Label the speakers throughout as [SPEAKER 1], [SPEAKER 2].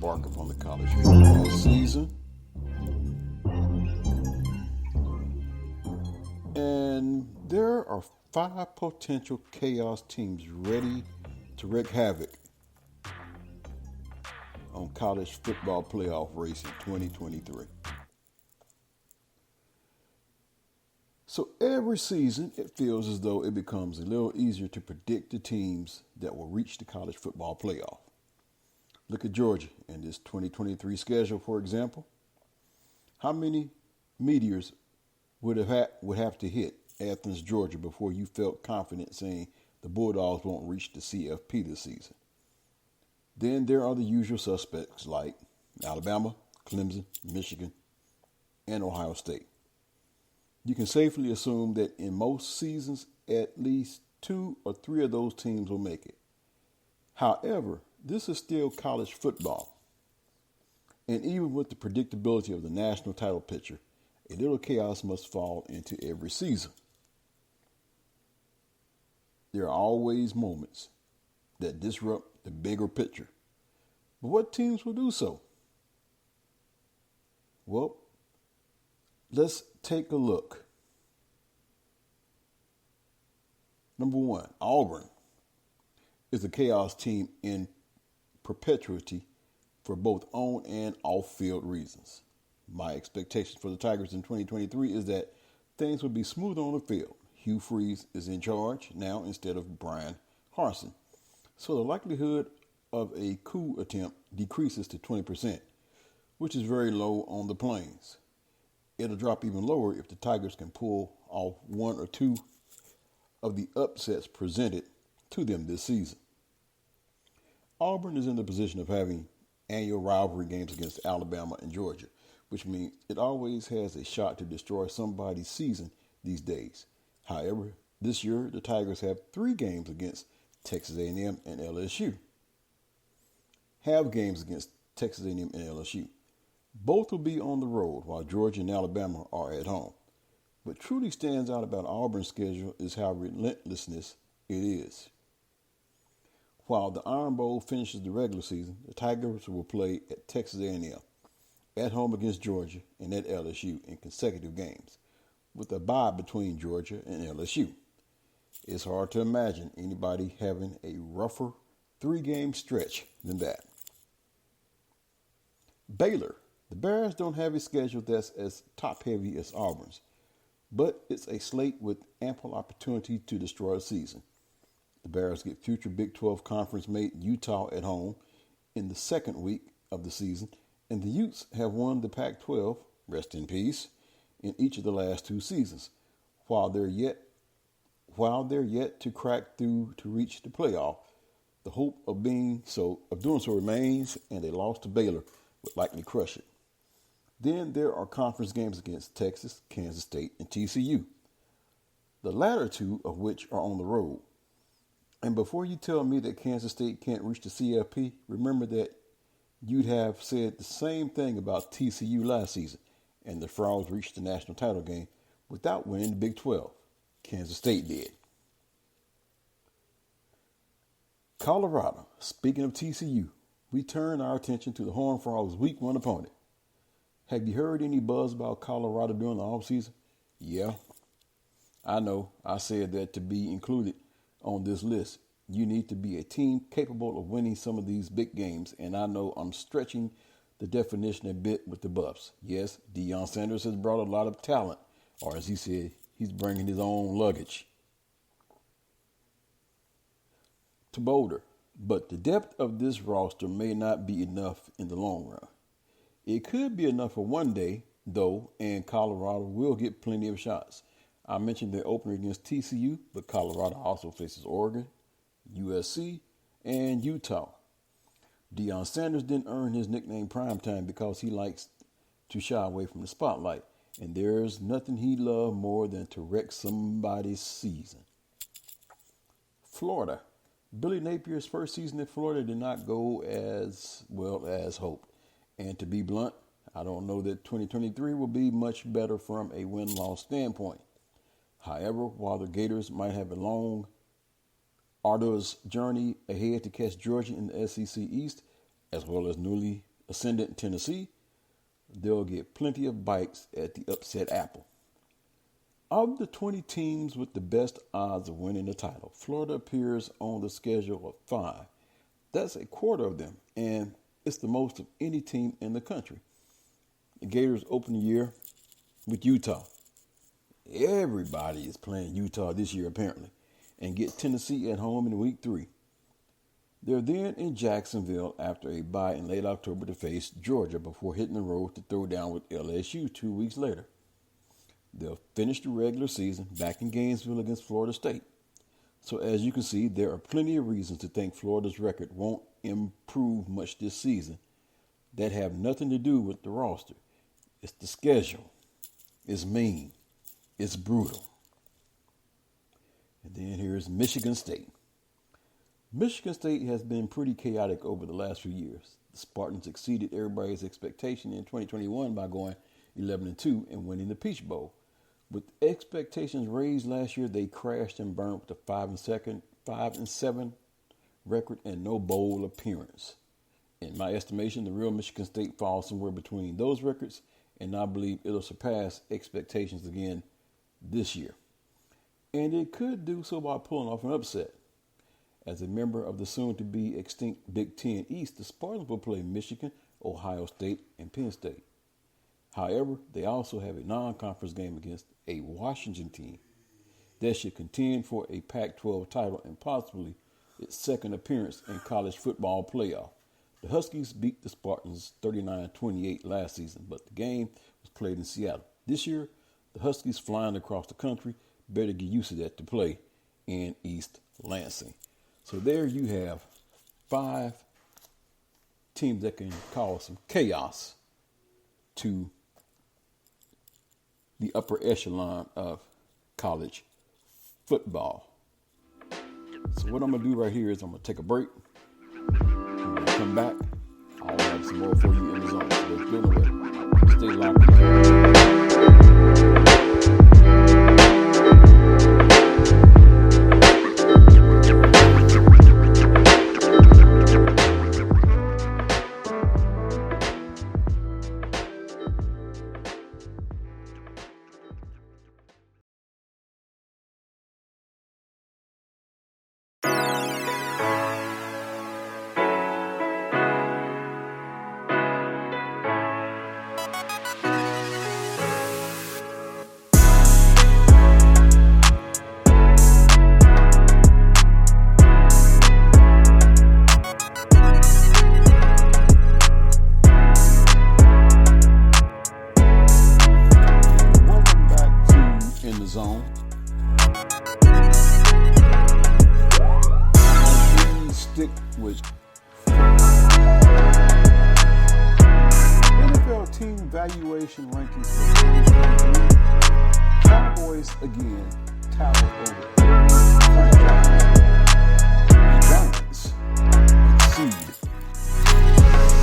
[SPEAKER 1] embark upon the college football season. And there are five potential chaos teams ready to wreak havoc on college football playoff race in 2023. So every season, it feels as though it becomes a little easier to predict the teams that will reach the college football playoff. Look at Georgia in this 2023 schedule, for example. How many meteors would have to hit Athens, Georgia, before you felt confident saying the Bulldogs won't reach the CFP this season? Then there are the usual suspects like Alabama, Clemson, Michigan, and Ohio State. You can safely assume that in most seasons, at least two or three of those teams will make it. However, this is still college football. And even with the predictability of the national title picture, a little chaos must fall into every season. There are always moments that disrupt the bigger picture. But what teams will do so? Well, let's take a look. Number one, Auburn is a chaos team in perpetuity for both on and off-field reasons. My expectations for the Tigers in 2023 is that things will be smoother on the field. Hugh Freeze is in charge now instead of Brian Harsin. So the likelihood of a coup attempt decreases to 20%, which is very low on the Plains. It'll drop even lower if the Tigers can pull off one or two of the upsets presented to them this season. Auburn is in the position of having annual rivalry games against Alabama and Georgia, which means it always has a shot to destroy somebody's season these days. However, this year the Tigers have 3 games against Texas A&M and LSU. Have games against Texas A&M and LSU. Both will be on the road while Georgia and Alabama are at home. What truly stands out about Auburn's schedule is how relentless it is. While the Iron Bowl finishes the regular season, the Tigers will play at Texas A&M, at home against Georgia, and at LSU in consecutive games, with a bye between Georgia and LSU. It's hard to imagine anybody having a rougher 3-game stretch than that. Baylor. The Bears don't have a schedule that's as top-heavy as Auburn's, but it's a slate with ample opportunity to destroy the season. The Bears get future Big 12 conference mate Utah at home in the second week of the season, and the Utes have won the Pac-12, rest in peace, in each of the last 2 seasons, while they're yet to crack through to reach the playoff. The hope of doing so remains, and a loss to Baylor would likely crush it. Then there are conference games against Texas, Kansas State, and TCU, the latter 2 of which are on the road. And before you tell me that Kansas State can't reach the CFP, remember that you'd have said the same thing about TCU last season, and the Frogs reached the national title game without winning the Big 12. Kansas State did. Colorado. Speaking of TCU, we turn our attention to the Horned Frogs' Week 1 opponent. Have you heard any buzz about Colorado during the offseason? Yeah, I know. I said that to be included on this list, you need to be a team capable of winning some of these big games, and I know I'm stretching the definition a bit with the Buffs. Yes, Deion Sanders has brought a lot of talent, or as he said, he's bringing his own luggage to Boulder. But the depth of this roster may not be enough in the long run. It could be enough for one day, though, and Colorado will get plenty of shots. I mentioned their opener against TCU, but Colorado also faces Oregon, USC, and Utah. Deion Sanders didn't earn his nickname Primetime because he likes to shy away from the spotlight, and there's nothing he loves more than to wreck somebody's season. Florida. Billy Napier's first season in Florida did not go as well as hoped. And to be blunt, I don't know that 2023 will be much better from a win-loss standpoint. However, while the Gators might have a long, arduous journey ahead to catch Georgia in the SEC East, as well as newly ascendant Tennessee, they'll get plenty of bites at the upset apple. Of the 20 teams with the best odds of winning the title, Florida appears on the schedule of 5. That's a quarter of them, and it's the most of any team in the country. The Gators open the year with Utah. Everybody is playing Utah this year, apparently, and get Tennessee at home in week 3. They're then in Jacksonville after a bye in late October to face Georgia before hitting the road to throw down with LSU 2 weeks later. They'll finish the regular season back in Gainesville against Florida State. So as you can see, there are plenty of reasons to think Florida's record won't improve much this season that have nothing to do with the roster. It's the schedule. It's mean. It's brutal. And then here's Michigan State. Michigan State has been pretty chaotic over the last few years. The Spartans exceeded everybody's expectation in 2021 by going 11-2 and winning the Peach Bowl. With expectations raised last year, they crashed and burned with a 5-7 record and no bowl appearance. In my estimation, the real Michigan State falls somewhere between those records, and I believe it'll surpass expectations again this year. And it could do so by pulling off an upset. As a member of the soon-to-be extinct Big Ten East, the Spartans will play Michigan, Ohio State, and Penn State. However, they also have a non-conference game against a Washington team that should contend for a Pac-12 title and possibly its second appearance in college football playoff. The Huskies beat the Spartans 39-28 last season, but the game was played in Seattle. This year, the Huskies flying across the country better get used to that to play in East Lansing. So there you have 5 teams that can cause some chaos to the upper echelon of college football. So what I'm going to do right here is I'm going to take a break. When I come back, I'll have some more for you in the zone. So let's go away. Stay locked in. Zone. Stick with NFL team valuation rankings for 2023. Cowboys again tower over franchise. Giants exceed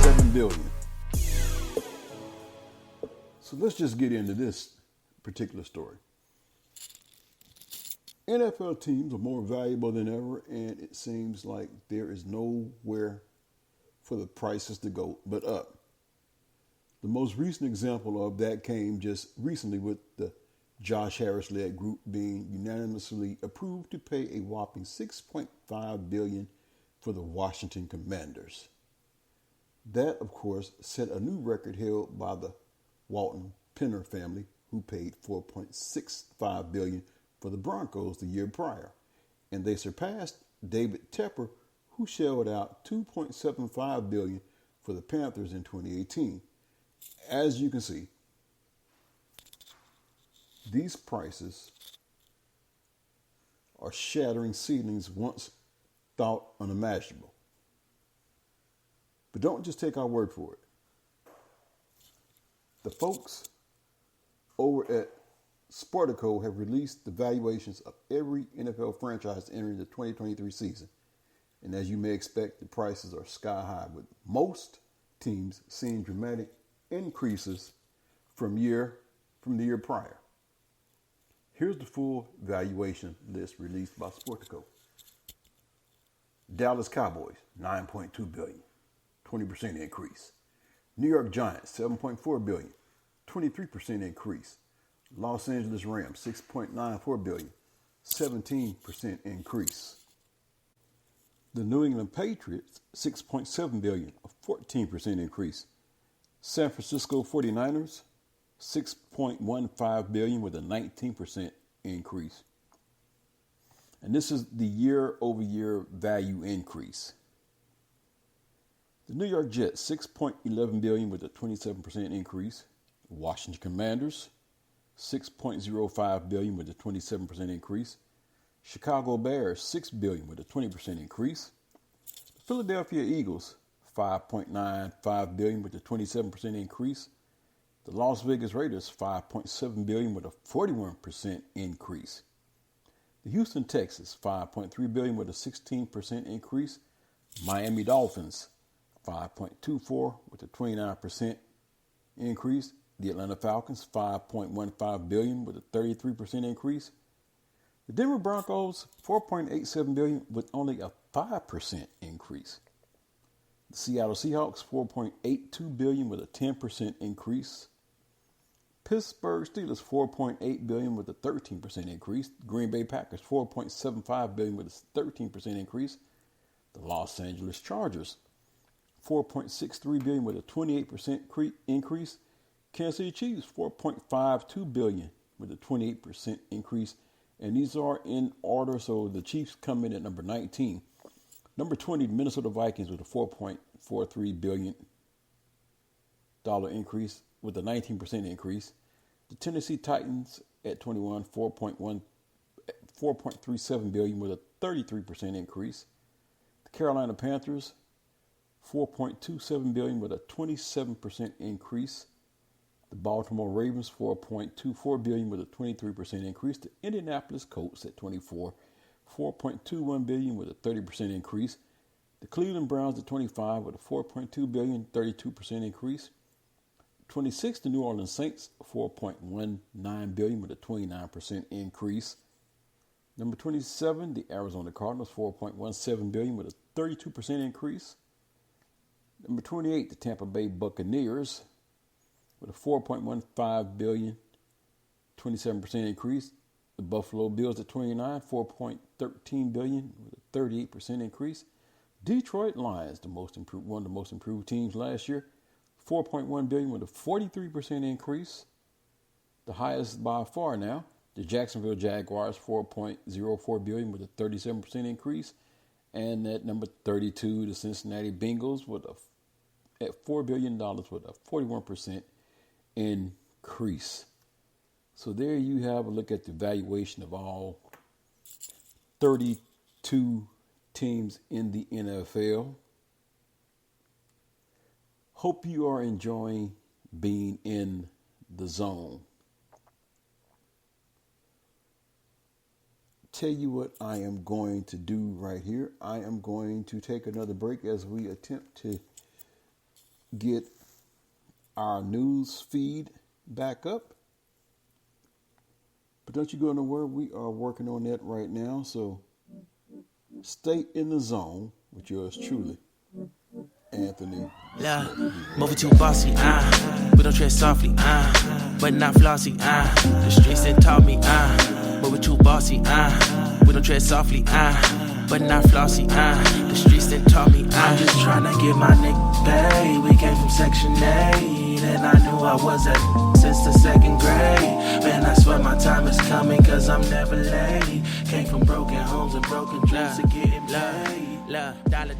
[SPEAKER 1] $7 billion. So let's just get into this particular story. NFL teams are more valuable than ever, and it seems like there is nowhere for the prices to go but up. The most recent example of that came just recently with the Josh Harris-led group being unanimously approved to pay a whopping $6.5 billion for the Washington Commanders. That, of course, set a new record held by the Walton Penner family, who paid $4.65 billion for the Broncos the year prior, and they surpassed David Tepper, who shelled out $2.75 billion for the Panthers in 2018. As you can see, these prices are shattering ceilings once thought unimaginable. But don't just take our word for it. The folks over at Sportico have released the valuations of every NFL franchise entering the 2023 season. And as you may expect, the prices are sky high, with most teams seeing dramatic increases from the year prior. Here's the full valuation list released by Sportico. Dallas Cowboys, $9.2 billion, 20% increase. New York Giants, $7.4 billion, 23% increase. Los Angeles Rams, $6.94 billion, 17% increase. The New England Patriots, $6.7 billion, a 14% increase. San Francisco 49ers, $6.15 billion with a 19% increase. And this is the year-over-year value increase. The New York Jets, $6.11 billion with a 27% increase. Washington Commanders, $6.05 billion with a 27% increase. Chicago Bears, $6 billion with a 20% increase. The Philadelphia Eagles, $5.95 billion with a 27% increase. The Las Vegas Raiders, $5.7 billion with a 41% increase. The Houston Texans, $5.3 billion with a 16% increase. Miami Dolphins, $5.24 with a 29% increase. The Atlanta Falcons, $5.15 billion with a 33% increase. The Denver Broncos, $4.87 billion with only a 5% increase. The Seattle Seahawks, $4.82 billion with a 10% increase. Pittsburgh Steelers, $4.8 billion with a 13% increase. Green Bay Packers, $4.75 billion with a 13% increase. The Los Angeles Chargers, $4.63 billion with a 28% increase. Kansas City Chiefs, $4.52 billion with a 28% increase. And these are in order, so the Chiefs come in at number 19. Number 20, the Minnesota Vikings with a $4.43 billion increase with a 19% increase. The Tennessee Titans at 21, $4.37 billion with a 33% increase. The Carolina Panthers, $4.27 billion with a 27% increase. The Baltimore Ravens, $4.24 billion with a 23% increase. The Indianapolis Colts at 24, $4.21 billion with a 30% increase. The Cleveland Browns at 25 with a $4.2 billion, 32% increase. 26, the New Orleans Saints, $4.19 billion with a 29% increase. Number 27, the Arizona Cardinals, $4.17 billion with a 32% increase. Number 28, the Tampa Bay Buccaneers, with a $4.15 billion, 27% increase. The Buffalo Bills at 29, $4.13 billion with a 38% increase. Detroit Lions, one of the most improved teams last year, $4.1 billion with a 43% increase. The highest by far now. The Jacksonville Jaguars, $4.04 billion with a 37% increase. And at number 32, the Cincinnati Bengals at $4 billion with a 41% increase. So there you have a look at the valuation of all 32 teams in the NFL. Hope you are enjoying being in the zone. Tell you what I am going to do right here. I am going to take another break as we attempt to get our news feed back up. But don't you go nowhere. We are working on that right now. So stay in the zone with yours truly, Anthony.
[SPEAKER 2] Yeah, moving too bossy, we don't tread softly, but not flossy, the streets done taught me, moving too bossy, we don't tread softly, but not flossy, the streets done taught me, I'm just trying to get my nigga paid. We came from Section 8, and I knew I was at since the second grade. Man, I swear my time is coming, cause I'm never late. Came from broken homes and broken dreams to getting paid. Dollar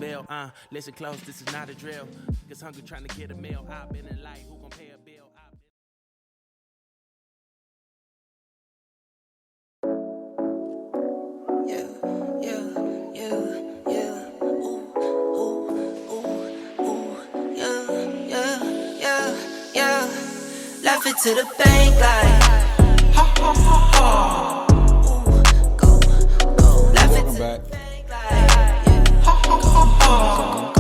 [SPEAKER 2] bill, listen close, this is not a drill. Cause hungry trying to get a meal. I've been in light, who gon' pay a bill?
[SPEAKER 3] Laugh it to the bank like ha ha ha ha. Go. Laugh it to the bank like ha ha ha ha.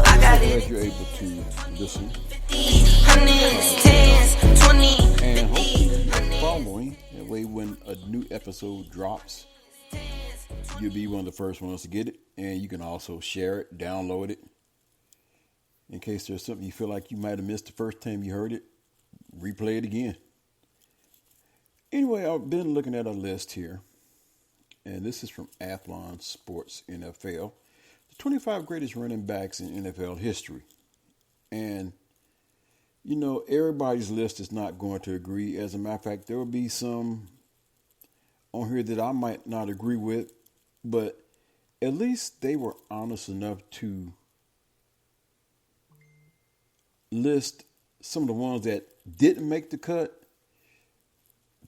[SPEAKER 3] I got it.
[SPEAKER 1] Glad you're able to listen.
[SPEAKER 3] Hundreds, tens, 20,
[SPEAKER 1] and hopefully you're following. That way when a new episode drops, you'll be one of the first ones to get it. And you can also share it, download it, In case there's something you feel like you might have missed the first time you heard it, replay it again. Anyway, I've been looking at a list here, and this is from Athlons Sports NFL, the 25 greatest running backs in NFL history. And, everybody's list is not going to agree. As a matter of fact, there will be some on here that I might not agree with, but at least they were honest enough to list some of the ones that didn't make the cut,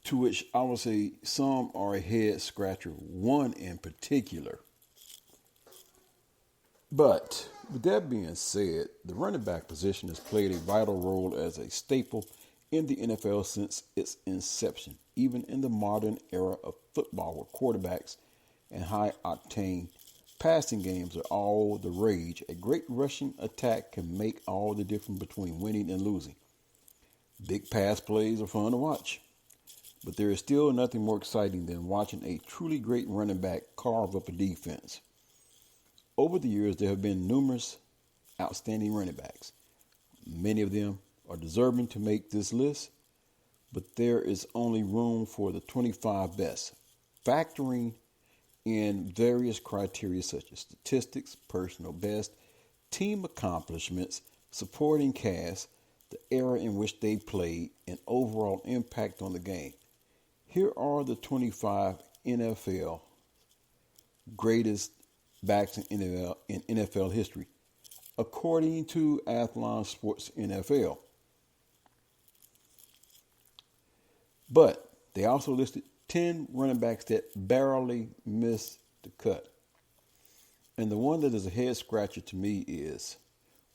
[SPEAKER 1] to which I would say some are a head scratcher, one in particular. But with that being said, the running back position has played a vital role as a staple in the NFL since its inception, even in the modern era of football where quarterbacks and high-octane passing games are all the rage. A great rushing attack can make all the difference between winning and losing. Big pass plays are fun to watch, but there is still nothing more exciting than watching a truly great running back carve up a defense. Over the years, there have been numerous outstanding running backs. Many of them are deserving to make this list, but there is only room for the 25 best, factoring in various criteria such as statistics, personal best, team accomplishments, supporting cast, the era in which they played, and overall impact on the game. Here are the 25 NFL greatest backs in NFL history, according to Athlon Sports NFL. But they also listed 10 running backs that barely missed the cut. And the one that is a head scratcher to me is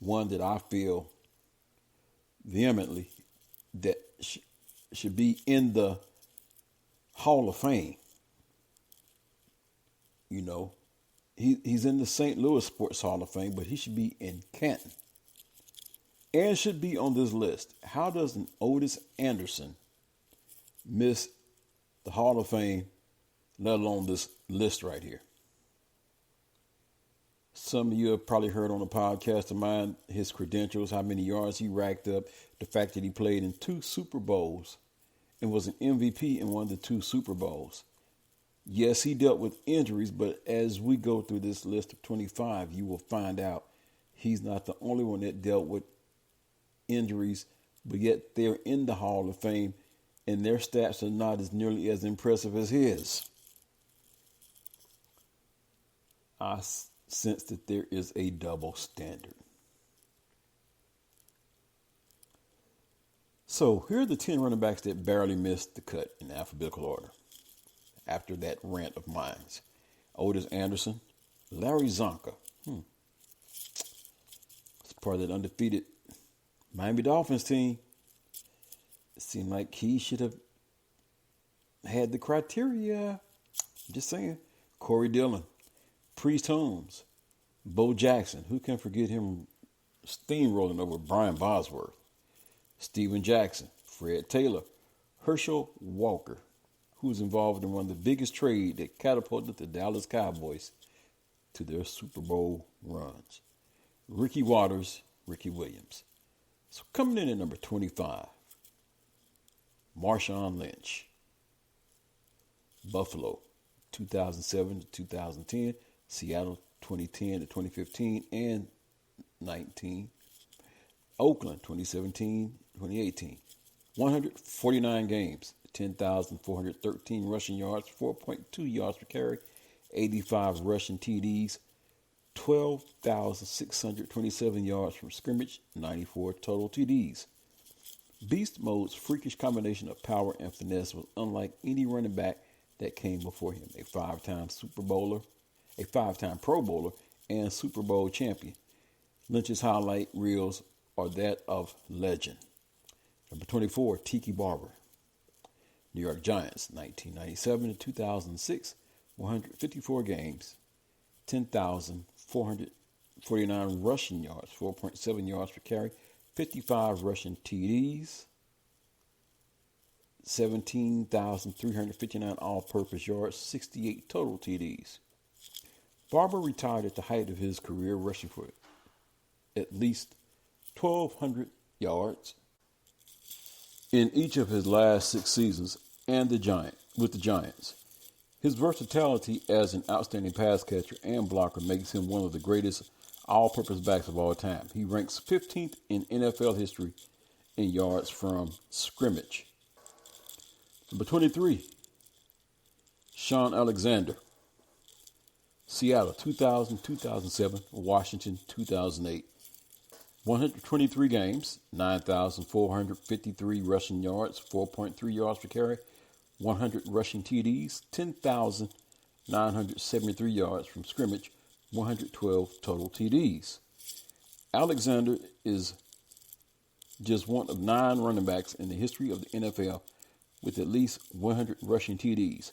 [SPEAKER 1] one that I feel vehemently that should be in the Hall of Fame. He's in the St. Louis Sports Hall of Fame, but he should be in Canton and should be on this list. How does an Otis Anderson miss the Hall of Fame, let alone this list right here? Some of you have probably heard on a podcast of mine his credentials, how many yards he racked up, the fact that he played in 2 Super Bowls and was an MVP in one of the 2 Super Bowls. Yes, he dealt with injuries, but as we go through this list of 25, you will find out he's not the only one that dealt with injuries, but yet they're in the Hall of Fame, and their stats are not as nearly as impressive as his. I sense that there is a double standard. So here are the 10 running backs that barely missed the cut in alphabetical order. After that rant of mine, Otis Anderson, Larry Zonka. It's part of that undefeated Miami Dolphins team. It seemed like he should have had the criteria. Just saying. Corey Dillon, Priest Holmes, Bo Jackson. Who can forget him steamrolling over Brian Bosworth? Steven Jackson, Fred Taylor, Herschel Walker, who was involved in one of the biggest trades that catapulted the Dallas Cowboys to their Super Bowl runs. Ricky Watters, Ricky Williams. So coming in at number 25, Marshawn Lynch, Buffalo, 2007 to 2010, Seattle, 2010 to 2015 and 19, Oakland, 2017, 2018, 149 games, 10,413 rushing yards, 4.2 yards per carry, 85 rushing TDs, 12,627 yards from scrimmage, 94 total TDs. Beast Mode's freakish combination of power and finesse was unlike any running back that came before him. A 5-time Super Bowler, a 5-time Pro Bowler, and Super Bowl champion. Lynch's highlight reels are that of legend. Number 24, Tiki Barber. New York Giants, 1997 to 2006, 154 games, 10,449 rushing yards, 4.7 yards per carry, 55 rushing TDs, 17,359 all-purpose yards, 68 total TDs. Barber retired at the height of his career, rushing for at least 1,200 yards in each of his last 6 seasons with the Giants. His versatility as an outstanding pass catcher and blocker makes him one of the greatest all-purpose backs of all time. He ranks 15th in NFL history in yards from scrimmage. Number 23, Shaun Alexander. Seattle, 2000-2007. Washington, 2008. 123 games, 9,453 rushing yards, 4.3 yards per carry, 100 rushing TDs, 10,973 yards from scrimmage, 112 total TDs. Alexander is just one of 9 running backs in the history of the NFL with at least 100 rushing TDs.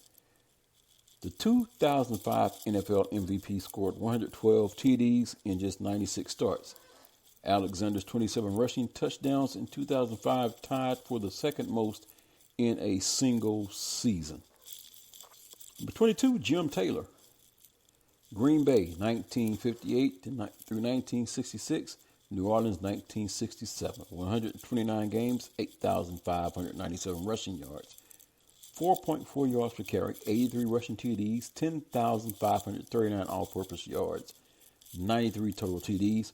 [SPEAKER 1] The 2005 NFL MVP scored 112 TDs in just 96 starts. Alexander's 27 rushing touchdowns in 2005 tied for the second most in a single season. Number 22, Jim Taylor. Green Bay, 1958 through 1966. New Orleans, 1967. 129 games, 8,597 rushing yards. 4.4 yards per carry, 83 rushing TDs, 10,539 all-purpose yards, 93 total TDs.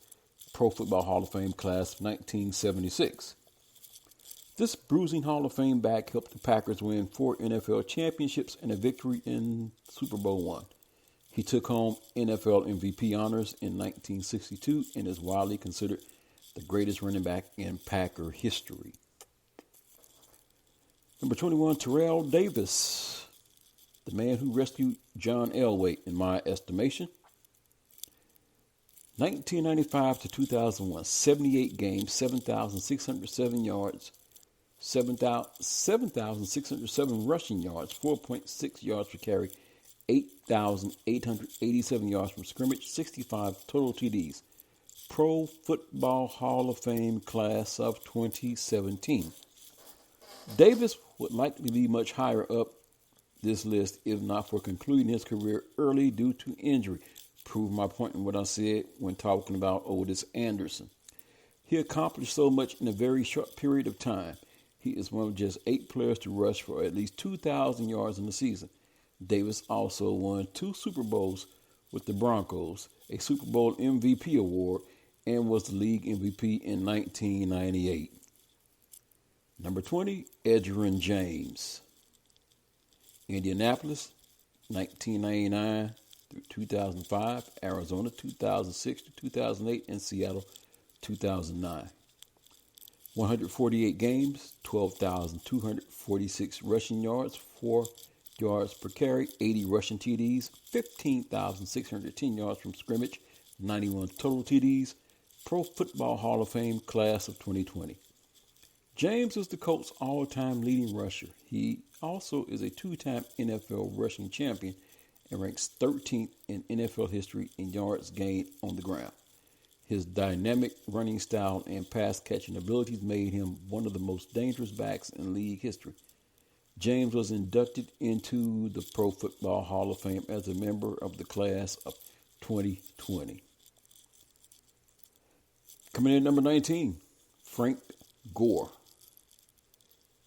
[SPEAKER 1] Pro Football Hall of Fame class of 1976. This bruising Hall of Fame back helped the Packers win 4 NFL championships and a victory in Super Bowl I. He took home NFL MVP honors in 1962 and is widely considered the greatest running back in Packer history. Number 21, Terrell Davis, the man who rescued John Elway, in my estimation. 1995 to 2001, 78 games, 7,607 yards, 7,607 rushing yards, 4.6 yards per carry, 8,887 yards from scrimmage, 65 total TDs. Pro Football Hall of Fame class of 2017. Davis would likely be much higher up this list if not for concluding his career early due to injury. Prove my point in what I said when talking about Otis Anderson. He accomplished so much in a very short period of time. He is one of just 8 players to rush for at least 2,000 yards in a season. Davis also won 2 Super Bowls with the Broncos, a Super Bowl MVP award, and was the league MVP in 1998. Number 20, Edgerrin James. Indianapolis, 1999 through 2005, Arizona 2006 to 2008, and Seattle 2009. 148 games, 12,246 rushing yards, 4 yards per carry, 80 rushing TDs, 15,610 yards from scrimmage, 91 total TDs. Pro Football Hall of Fame class of 2020. James is the Colts' all-time leading rusher. He also is a 2-time NFL rushing champion and ranks 13th in NFL history in yards gained on the ground. His dynamic running style and pass-catching abilities made him one of the most dangerous backs in league history. James was inducted into the Pro Football Hall of Fame as a member of the class of 2020. Coming in at number 19, Frank Gore.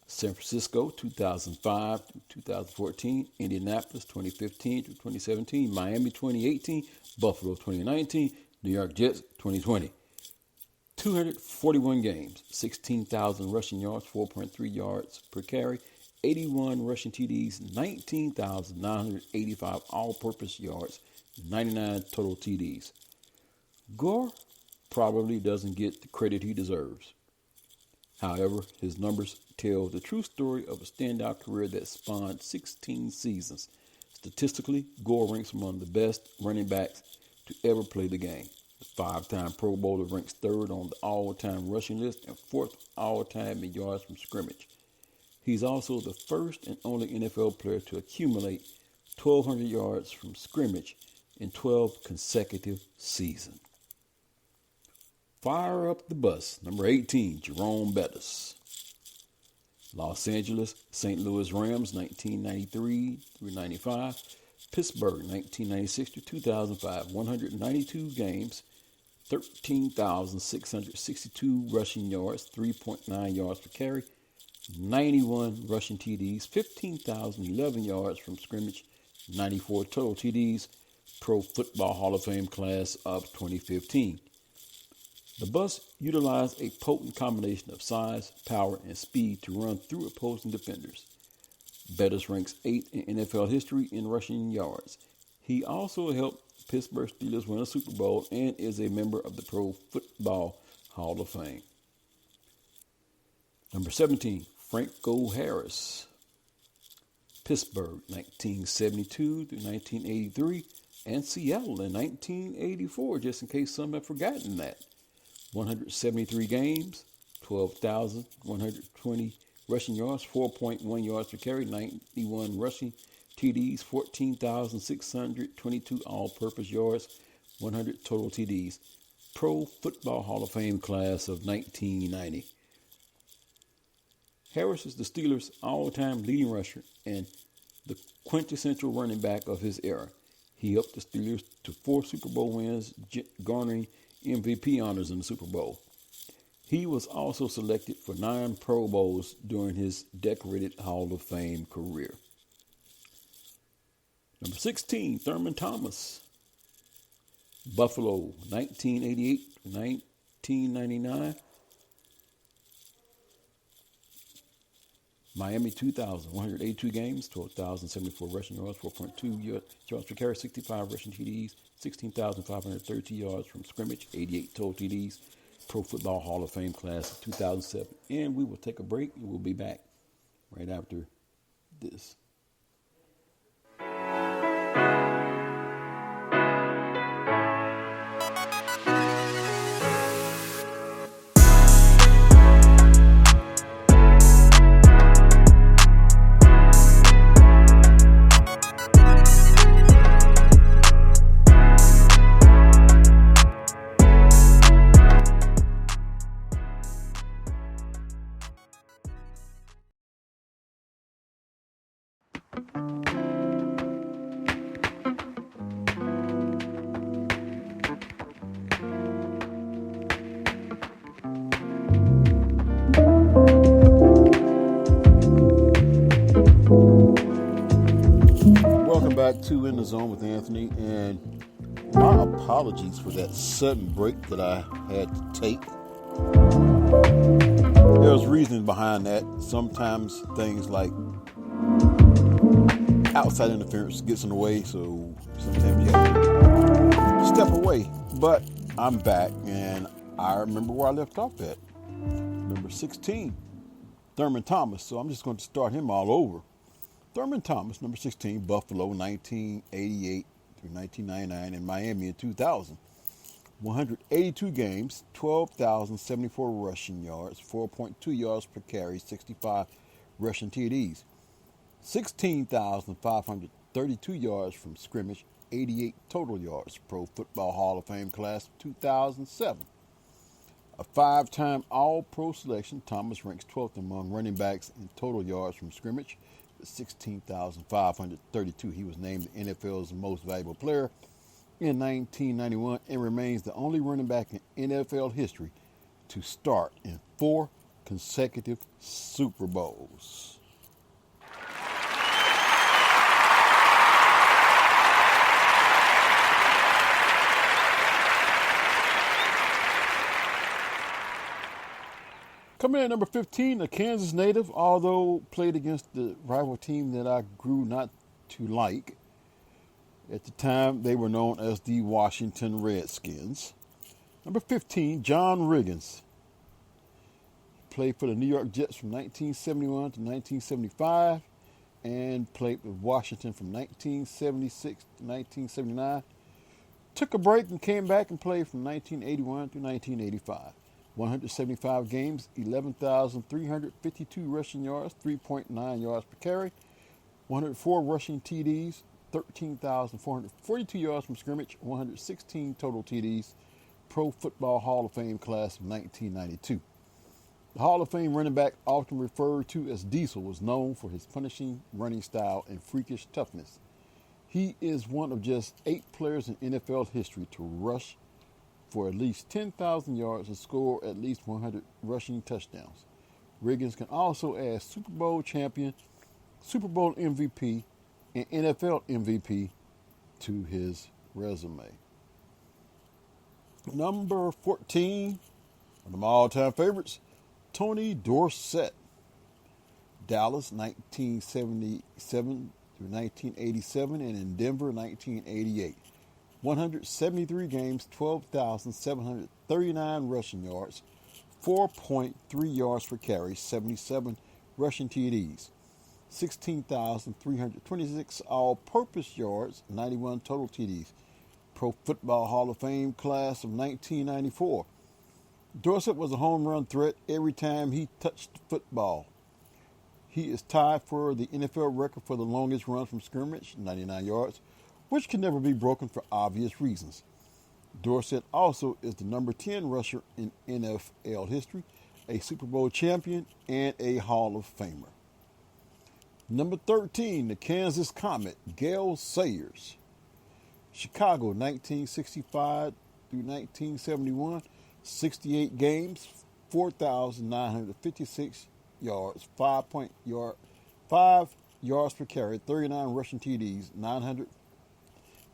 [SPEAKER 1] San Francisco, 2005 to 2014. Indianapolis, 2015 to 2017. Miami, 2018. Buffalo, 2019. New York Jets, 2020. 241 games, 16,000 rushing yards, 4.3 yards per carry, 81 rushing TDs, 19,985 all-purpose yards, 99 total TDs. Gore probably doesn't get the credit he deserves. However, his numbers tell the true story of a standout career that spawned 16 seasons. Statistically, Gore ranks among the best running backs to ever play the game. The 5-time Pro Bowler ranks 3rd on the all-time rushing list and 4th all-time in yards from scrimmage. He's also the first and only NFL player to accumulate 1,200 yards from scrimmage in 12 consecutive seasons. Fire up the bus. Number 18, Jerome Bettis. Los Angeles, St. Louis Rams, 1993 through 95. Pittsburgh, 1996 to 2005. 192 games, 13,662 rushing yards, 3.9 yards per carry, 91 rushing TDs, 15,011 yards from scrimmage, 94 total TDs, Pro Football Hall of Fame class of 2015. The bus utilized a potent combination of size, power, and speed to run through opposing defenders. Bettis ranks 8th in NFL history in rushing yards. He also helped Pittsburgh Steelers win a Super Bowl and is a member of the Pro Football Hall of Fame. Number 17, Franco Harris. Pittsburgh, 1972 through 1983, and Seattle in 1984, just in case some have forgotten that. 173 games, 12,120 rushing yards, 4.1 yards per carry, 91 rushing TDs, 14,622 all-purpose yards, 100 total TDs. Pro Football Hall of Fame class of 1990. Harris is the Steelers' all-time leading rusher and the quintessential running back of his era. He helped the Steelers to 4 Super Bowl wins, garnering MVP honors in the Super Bowl. He was also selected for 9 Pro Bowls during his decorated Hall of Fame career. Number 16, Thurman Thomas. Buffalo, 1988 to 1999. Miami, 2000, 182 games, 12,074 rushing yards, 4.2 yards per carry, 65 rushing TDs, 16,532 yards from scrimmage, 88 total TDs. Pro Football Hall of Fame class of 2007. And we will take a break and we'll be back right after this. Back to In the Zone with Anthony, and my apologies for that sudden break that I had to take. There was reasoning behind that. Sometimes things like outside interference gets in the way, so sometimes you have to step away. But I'm back, and I remember where I left off at. Number 16, Thurman Thomas. So I'm just going to start him all over. Thurman Thomas, number 16, Buffalo, 1988 through 1999, and Miami in 2000. 182 games, 12,074 rushing yards, 4.2 yards per carry, 65 rushing TDs. 16,532 yards from scrimmage, 88 total yards. Pro Football Hall of Fame class of 2007. A 5-time All-Pro selection, Thomas ranks 12th among running backs in total yards from scrimmage, 16,532. He was named the NFL's most valuable player in 1991 and remains the only running back in NFL history to start in 4 consecutive Super Bowls. Coming in at number 15, a Kansas native, although played against the rival team that I grew not to like. At the time, they were known as the Washington Redskins. Number 15, John Riggins. Played for the New York Jets from 1971 to 1975 and played with Washington from 1976 to 1979. Took a break and came back and played from 1981 to 1985. 175 games, 11,352 rushing yards, 3.9 yards per carry, 104 rushing TDs, 13,442 yards from scrimmage, 116 total TDs. Pro Football Hall of Fame class of 1992. The Hall of Fame running back, often referred to as Diesel, was known for his punishing running style and freakish toughness. He is one of just 8 players in NFL history to rush for at least 10,000 yards and score at least 100 rushing touchdowns. Riggins can also add Super Bowl champion, Super Bowl MVP, and NFL MVP to his resume. Number 14, one of my all-time favorites, Tony Dorsett. Dallas, 1977 through 1987, and in Denver, 1988. 173 games, 12,739 rushing yards, 4.3 yards per carry, 77 rushing TDs, 16,326 all-purpose yards, 91 total TDs. Pro Football Hall of Fame class of 1994. Dorsett was a home run threat every time he touched the football. He is tied for the NFL record for the longest run from scrimmage, 99 yards, which can never be broken for obvious reasons. Dorsett also is the number 10 rusher in NFL history, a Super Bowl champion, and a Hall of Famer. Number 13, the Kansas Comet, Gale Sayers. Chicago, 1965 through 1971, 68 games, 4,956 yards, 5 yards per carry, 39 rushing TDs,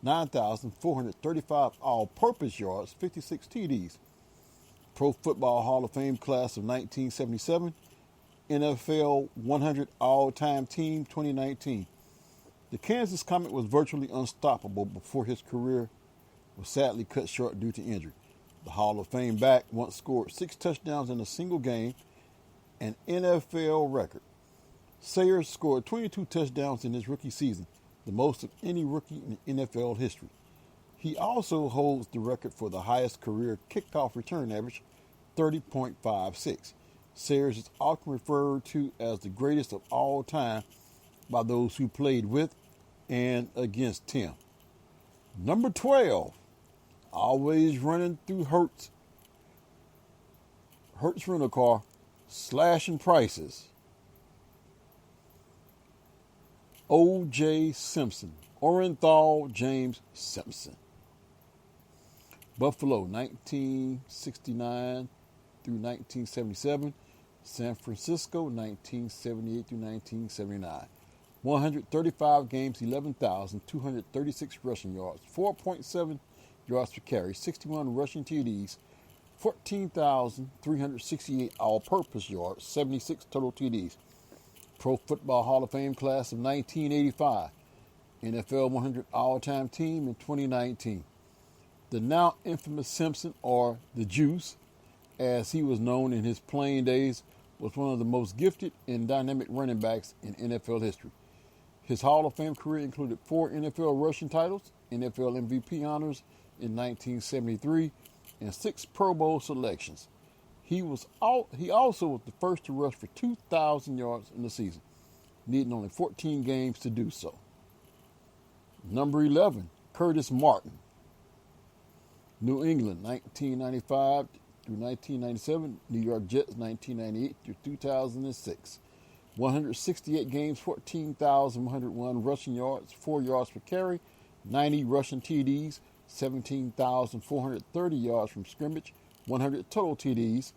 [SPEAKER 1] 9,435 all-purpose yards, 56 TDs. Pro Football Hall of Fame class of 1977, NFL 100 all-time team 2019. The Kansas Comet was virtually unstoppable before his career was sadly cut short due to injury. The Hall of Fame back once scored 6 touchdowns in a single game, an NFL record. Sayers scored 22 touchdowns in his rookie season, the most of any rookie in NFL history. He also holds the record for the highest career kickoff return average, 30.56. Sayers is often referred to as the greatest of all time by those who played with and against him. Number 12, always running through Hertz rental car, slashing prices. O.J. Simpson, Orenthal James Simpson. Buffalo, 1969 through 1977. San Francisco, 1978 through 1979. 135 games, 11,236 rushing yards, 4.7 yards per carry, 61 rushing TDs, 14,368 all-purpose yards, 76 total TDs. Pro Football Hall of Fame class of 1985. NFL 100 all-time team in 2019. The now infamous Simpson, or the Juice, as he was known in his playing days, was one of the most gifted and dynamic running backs in NFL history. His Hall of Fame career included 4 NFL rushing titles, NFL MVP honors in 1973, and 6 Pro Bowl selections. He also was the first to rush for 2,000 yards in the season, needing only 14 games to do so. Number 11, Curtis Martin. New England, 1995 through 1997. New York Jets, 1998 through 2006. 168 games, 14,101 rushing yards, 4 yards per carry, 90 rushing TDs, 17,430 yards from scrimmage, 100 total TDs.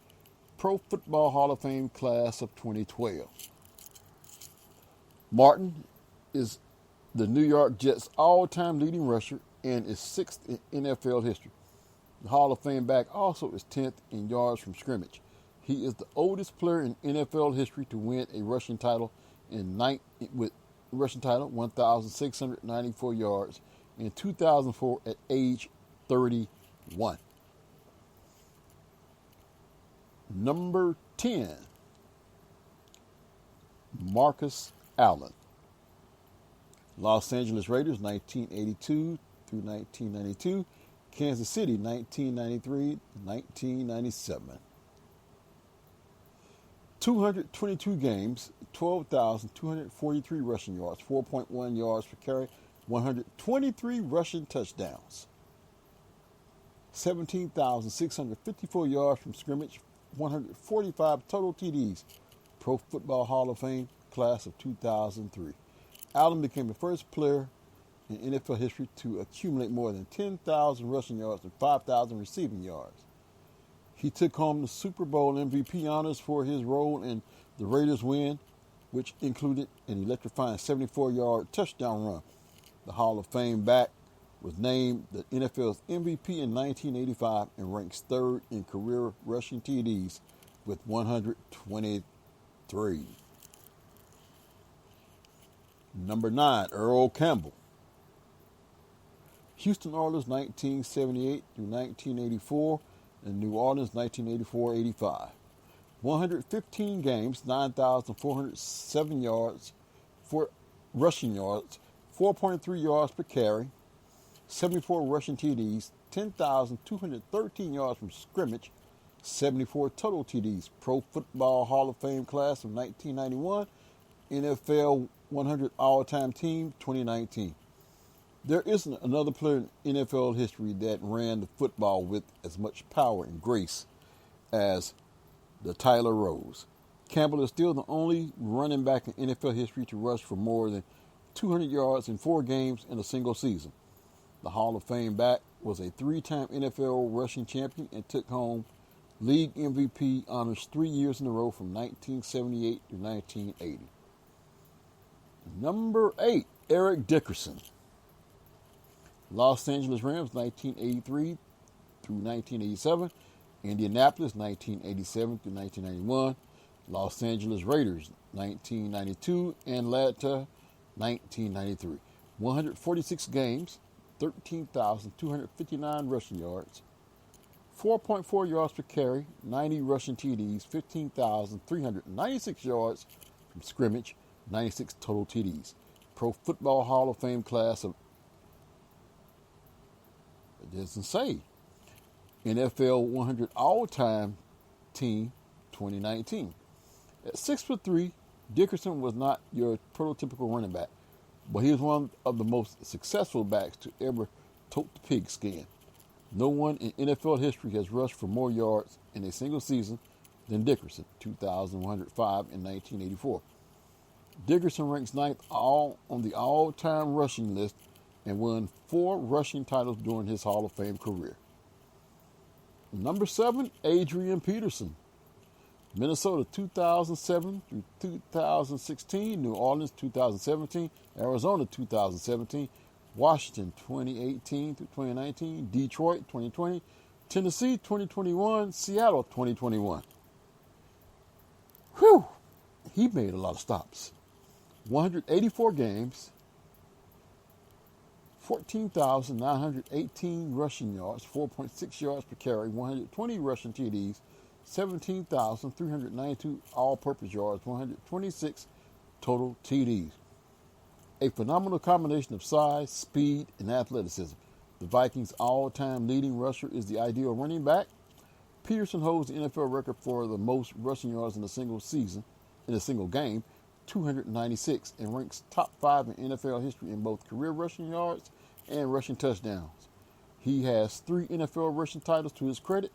[SPEAKER 1] Pro Football Hall of Fame class of 2012. Martin is the New York Jets' all-time leading rusher and is 6th in NFL history. The Hall of Fame back also is 10th in yards from scrimmage. He is the oldest player in NFL history to win a rushing title with 1,694 yards in 2004 at age 31. Number 10, Marcus Allen. Los Angeles Raiders, 1982 through 1992. Kansas City, 1993 to 1997. 222 games, 12,243 rushing yards, 4.1 yards per carry, 123 rushing touchdowns, 17,654 yards from scrimmage, 145 total TDs. Pro Football Hall of Fame class of 2003. Allen became the first player in NFL history to accumulate more than 10,000 rushing yards and 5,000 receiving yards. He took home the Super Bowl MVP honors for his role in the Raiders' win, which included an electrifying 74-yard touchdown run. The Hall of Fame back was named the NFL's MVP in 1985 and ranks third in career rushing TDs with 123. Number 9, Earl Campbell. Houston Oilers 1978 through 1984 and New Orleans 1984-85. 115 games, 9,407 yards, 4 rushing yards, 4.3 yards per carry, 74 rushing TDs, 10,213 yards from scrimmage, 74 total TDs. Pro Football Hall of Fame class of 1991, NFL 100 all-time team 2019. There isn't another player in NFL history that ran the football with as much power and grace as the Tyler Rose. Campbell is still the only running back in NFL history to rush for more than 200 yards in 4 games in a single season. The Hall of Fame back was a 3-time NFL rushing champion and took home league MVP honors 3 years in a row from 1978 to 1980. Number 8, Eric Dickerson. Los Angeles Rams 1983 through 1987, Indianapolis 1987 through 1991, Los Angeles Raiders 1992, and Atlanta 1993. 146 games, 13,259 rushing yards, 4.4 yards per carry, 90 rushing TDs, 15,396 yards from scrimmage, 96 total TDs. Pro Football Hall of Fame class of, it doesn't say, NFL 100 all-time team 2019. At 6'3", Dickerson was not your prototypical running back, but he was one of the most successful backs to ever tote the pigskin. No one in NFL history has rushed for more yards in a single season than Dickerson, 2,105 in 1984. Dickerson ranks 9th on the all-time rushing list and won 4 rushing titles during his Hall of Fame career. Number 7, Adrian Peterson. Minnesota 2007 through 2016, New Orleans 2017, Arizona 2017, Washington 2018 through 2019, Detroit 2020, Tennessee 2021, Seattle 2021. Whew! He made a lot of stops. 184 games, 14,918 rushing yards, 4.6 yards per carry, 120 rushing TDs, 17,392 all-purpose yards, 126 total TDs. A phenomenal combination of size, speed, and athleticism. The Vikings' all-time leading rusher is the ideal running back. Peterson holds the NFL record for the most rushing yards in a single game, 296, and ranks top 5 in NFL history in both career rushing yards and rushing touchdowns. He has 3 NFL rushing titles to his credit,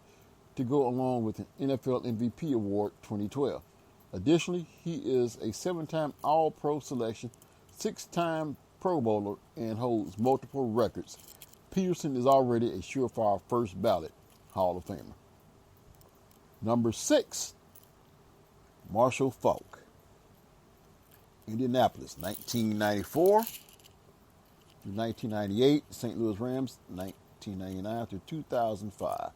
[SPEAKER 1] to go along with an NFL MVP award 2012. Additionally, he is a 7-time All-Pro selection, 6-time Pro Bowler, and holds multiple records. Peterson is already a surefire first ballot Hall of Famer. Number 6, Marshall Faulk. Indianapolis, 1994 through 1998. St. Louis Rams, 1999 through 2005.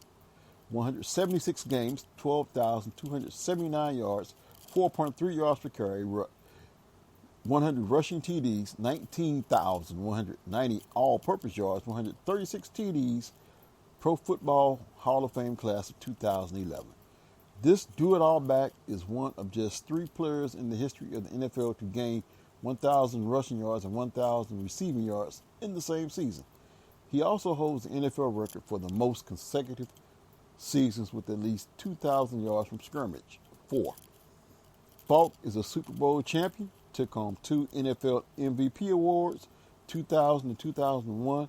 [SPEAKER 1] 176 games, 12,279 yards, 4.3 yards per carry, 100 rushing TDs, 19,190 all-purpose yards, 136 TDs, Pro Football Hall of Fame class of 2011. This do-it-all back is one of just 3 players in the history of the NFL to gain 1,000 rushing yards and 1,000 receiving yards in the same season. He also holds the NFL record for the most consecutive seasons with at least 2,000 yards from scrimmage, 4. Faulk is a Super Bowl champion, took home 2 NFL MVP awards, 2000 and 2001,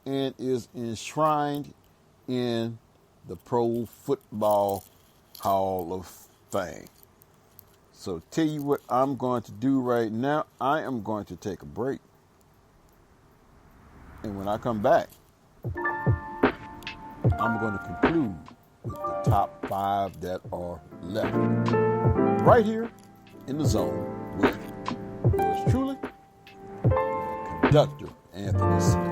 [SPEAKER 1] and is enshrined in the Pro Football Hall of Fame. So tell you what I'm going to do right now. I am going to take a break. And when I come back, I'm going to conclude with the top 5 that are left. Right here in the zone with yours truly, conductor Anthony Smith.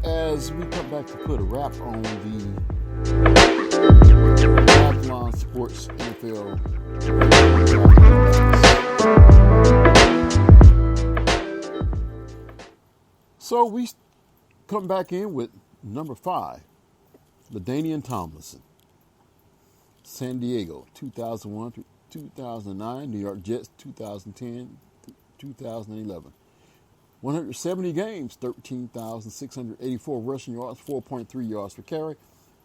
[SPEAKER 1] As we come back to put a wrap on the Athlons Sports NFL. So we come back in with number 5, LaDainian Tomlinson. San Diego, 2001 through 2009. New York Jets, 2010 through 2011. 170 games, 13,684 rushing yards, 4.3 yards per carry,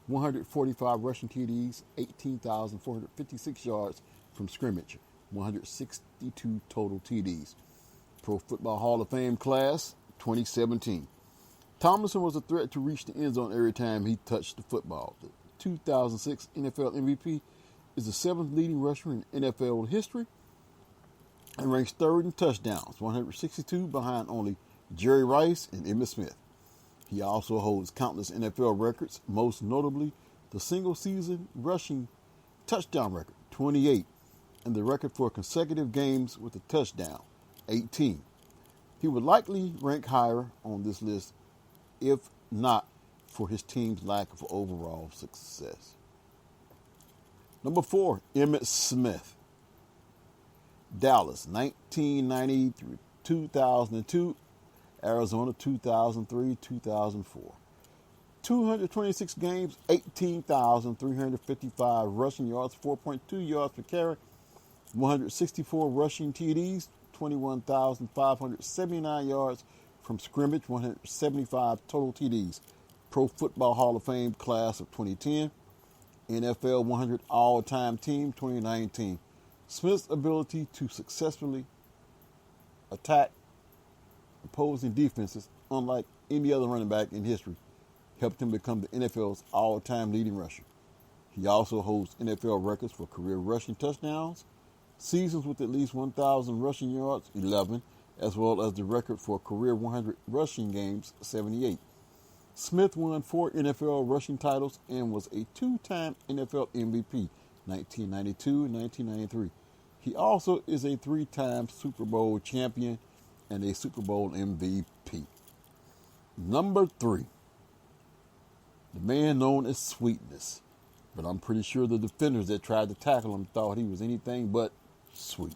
[SPEAKER 1] 145 rushing TDs, 18,456 yards from scrimmage, 162 total TDs. Pro Football Hall of Fame class, 2017. Tomlinson was a threat to reach the end zone every time he touched the football. The 2006 NFL MVP is the 7th leading rusher in NFL history, and ranks 3rd in touchdowns, 162 behind only Jerry Rice and Emmitt Smith. He also holds countless NFL records, most notably the single-season rushing touchdown record, 28, and the record for consecutive games with a touchdown, 18. He would likely rank higher on this list if not for his team's lack of overall success. Number 4, Emmitt Smith. Dallas, 1990 through 2002. Arizona, 2003, 2004. 226 games, 18,355 rushing yards, 4.2 yards per carry, 164 rushing TDs, 21,579 yards from scrimmage, 175 total TDs. Pro Football Hall of Fame class of 2010. NFL 100 all-time team, 2019. Smith's ability to successfully attack opposing defenses, unlike any other running back in history, helped him become the NFL's all-time leading rusher. He also holds NFL records for career rushing touchdowns, seasons with at least 1,000 rushing yards, 11, as well as the record for career 100 rushing games, 78. Smith won 4 NFL rushing titles and was a 2-time NFL MVP, 1992 and 1993. He also is a 3-time Super Bowl champion and a Super Bowl MVP. Number 3, the man known as Sweetness, but I'm pretty sure the defenders that tried to tackle him thought he was anything but sweet.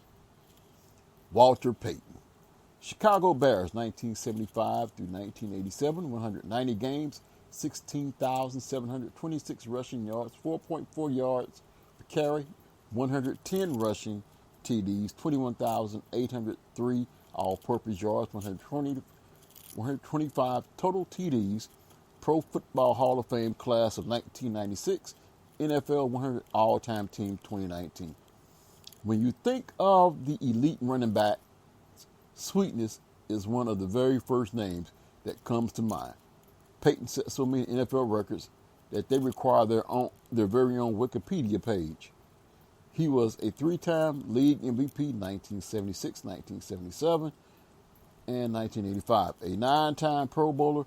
[SPEAKER 1] Walter Payton. Chicago Bears, 1975 through 1987, 190 games, 16,726 rushing yards, 4.4 yards per carry, 110 rushing TDs, 21,803 all-purpose yards, 125 total TDs. Pro Football Hall of Fame class of 1996, NFL 100 all-time team 2019. When you think of the elite running back, Sweetness is one of the very first names that comes to mind. Peyton set so many NFL records that they require their very own Wikipedia page. He was a 3-time league MVP, 1976, 1977, and 1985. A 9-time Pro Bowler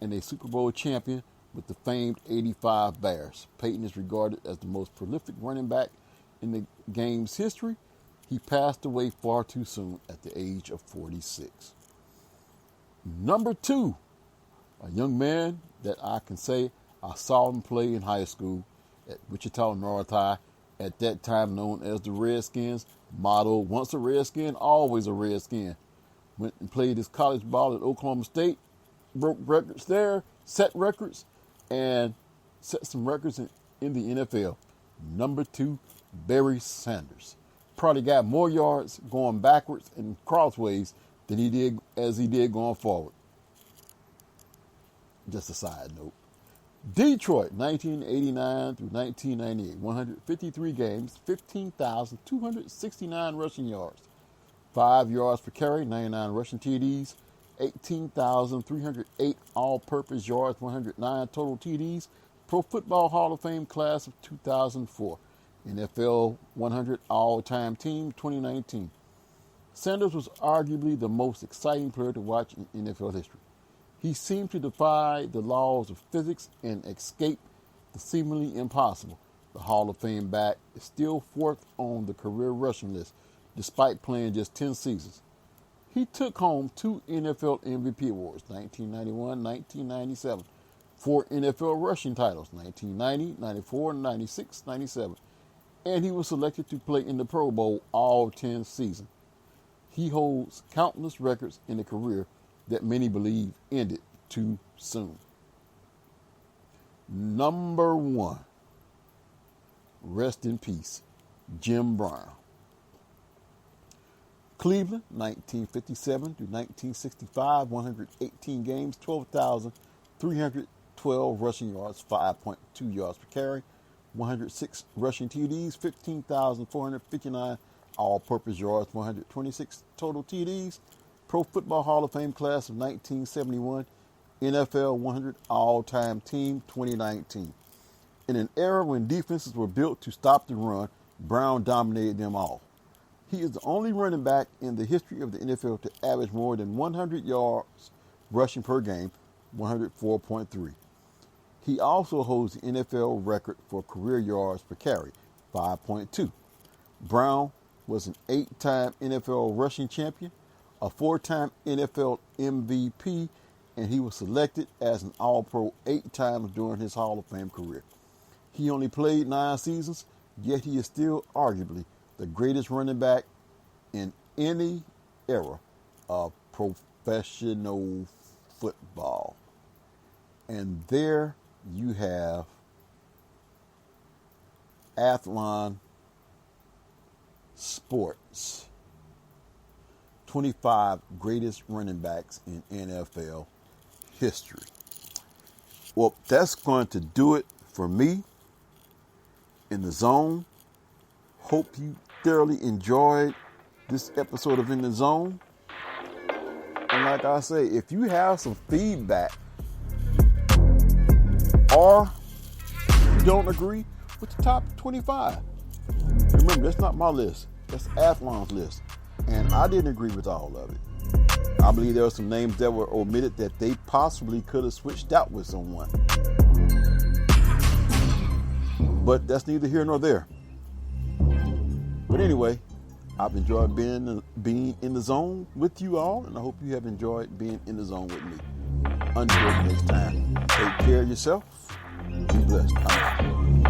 [SPEAKER 1] and a Super Bowl champion with the famed 85 Bears. Peyton is regarded as the most prolific running back in the game's history. He passed away far too soon at the age of 46. Number 2, a young man that I can say I saw him play in high school at Wichita North High, at that time known as the Redskins. Motto, once a Redskin, always a Redskin. Went and played his college ball at Oklahoma State, broke records there, set records, and set some records in the NFL. Number 2, Barry Sanders. probably got more yards going backwards and crossways than he did going forward. Just a side note. Detroit, 1989 through 1998, 153 games, 15,269 rushing yards, 5 yards per carry, 99 rushing TDs, 18,308 all-purpose yards, 109 total TDs. Pro Football Hall of Fame class of 2004. NFL 100 all-time team 2019. Sanders was arguably the most exciting player to watch in NFL history. He seemed to defy the laws of physics and escape the seemingly impossible. The Hall of Fame back is still fourth on the career rushing list, despite playing just 10 seasons. He took home 2 NFL MVP awards, 1991, 1997, 4 NFL rushing titles, 1990, 94, 96, 97, and he was selected to play in the Pro Bowl all 10 seasons. He holds countless records in a career that many believe ended too soon. Number 1, rest in peace, Jim Brown. Cleveland, 1957 to 1965, 118 games, 12,312 rushing yards, 5.2 yards per carry, 106 rushing TDs, 15,459 all-purpose yards, 126 total TDs. Pro Football Hall of Fame class of 1971, NFL 100 all-time team 2019. In an era when defenses were built to stop the run, Brown dominated them all. He is the only running back in the history of the NFL to average more than 100 yards rushing per game, 104.3. He also holds the NFL record for career yards per carry, 5.2. Brown was an 8-time NFL rushing champion, a 4-time NFL MVP, and he was selected as an All-Pro 8 times during his Hall of Fame career. He only played 9 seasons, yet he is still arguably the greatest running back in any era of professional football. And there you have Athlon Sports. 25 greatest running backs in NFL history. Well, that's going to do it for me in the zone. Hope you thoroughly enjoyed this episode of In the Zone. And like I say, if you have some feedback or you don't agree with the top 25, remember, that's not my list. That's Athlon's list. And I didn't agree with all of it. I believe there were some names that were omitted that they possibly could have switched out with someone. But that's neither here nor there. But anyway, I've enjoyed being in the zone with you all, and I hope you have enjoyed being in the zone with me. Until next time, take care of yourself. Be blessed. I'm out.